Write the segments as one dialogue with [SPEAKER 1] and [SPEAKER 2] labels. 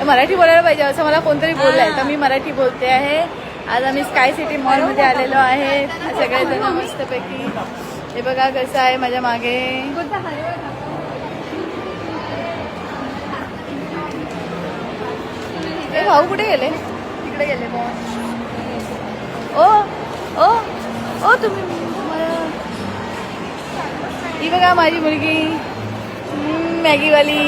[SPEAKER 1] मराठी बोलायला पाहिजे असं मला कोणतरी बोललंय, तर मी मराठी बोलते आहे. आज आम्ही स्काय सिटी मॉलमध्ये आलेलो आहे सगळेजण मस्तपैकी. हे बघा कसं आहे माझ्या मागे. हे भाऊ कुठे गेले? तिकडे गेले. ओ ओ ओ तुम्ही ही बघा माझी मुलगी मॅगीवाली.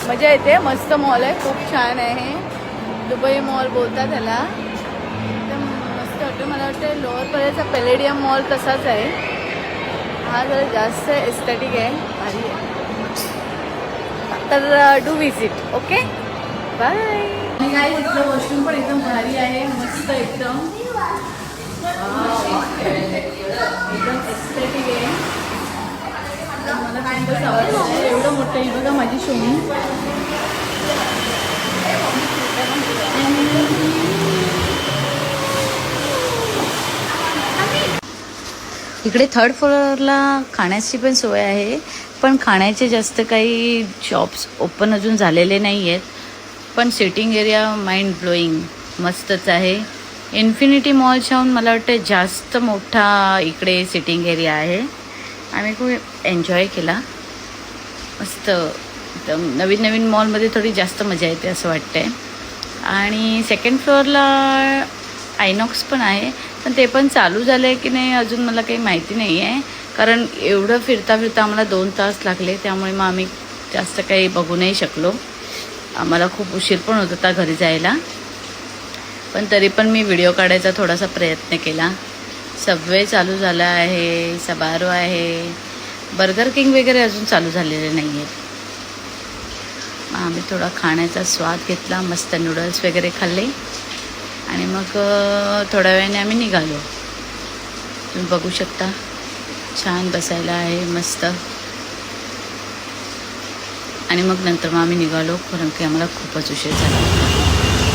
[SPEAKER 1] मजा येते. मस्त मॉल आहे, खूप छान आहे. दुबई मॉल बोलतात त्याला. एकदम मस्त वाटतं. मला वाटतं लोअर परेचा पॅलेडियम मॉल तसाच आहे. हा जरा जास्त एस्थेटिक आहे, भारी आहे. तर डू विजिट. Okay bye. काय इथलं वॉशरूम पण एकदम भारी आहे, मस्त एकदम एकदम एस्थेटिक आहे. मला खूपच आवडतं. एवढं मोठं आहे बघा माझी शोनी. इकडे थर्ड फ्लोअरला खाण्याची पण सोय आहे, पण खाण्याचे जास्त काही शॉप्स ओपन अजून झालेले नाही आहेत. पण सिटिंग एरिया माइंड ब्लोईंग मस्तच आहे. इन्फिनिटी मॉलच्याहून मला वाटतं जास्त मोठा इकडे सिटिंग एरिया आहे. आम्ही खूप एन्जॉय केला. मस्त एकदम नवीन नवीन मॉलमध्ये थोडी जास्त मजा येते असं वाटतंय. आणि सेकंड फ्लोअरला आयनॉक्स पण आहे, पण ते पण चालू झालं आहे की नाही अजून मला काही माहिती नाही आहे. कारण एवढं फिरता फिरता आम्हाला 2 तास लागले, त्यामुळे मग आम्ही जास्त काही बघू नाही शकलो. आम्हाला खूप उशीर पण होत होता घरी जायला. पण तरी पण मी व्हिडिओ काढायचा थोडासा प्रयत्न केला. सबवे चालू झाला आहे, सबारो आहे, बर्गर किंग वगैरे अजून चालू झालेले नाही आहेत. आम्ही थोडा खाण्याचा स्वाद घेतला, मस्त नूडल्स वगैरे खाल्ले आणि मग थोड्या वेळाने आम्ही निघालो. तुम्ही बघू शकता छान बसायला आहे मस्त. आणि मग नंतर मग आम्ही निघालो, कारण की आम्हाला खूपच उशीर झाला.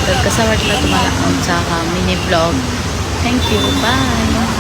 [SPEAKER 1] तर कसा वाटला तुम्हाला आमचा हा मिनी ब्लॉग? Thank you, bye.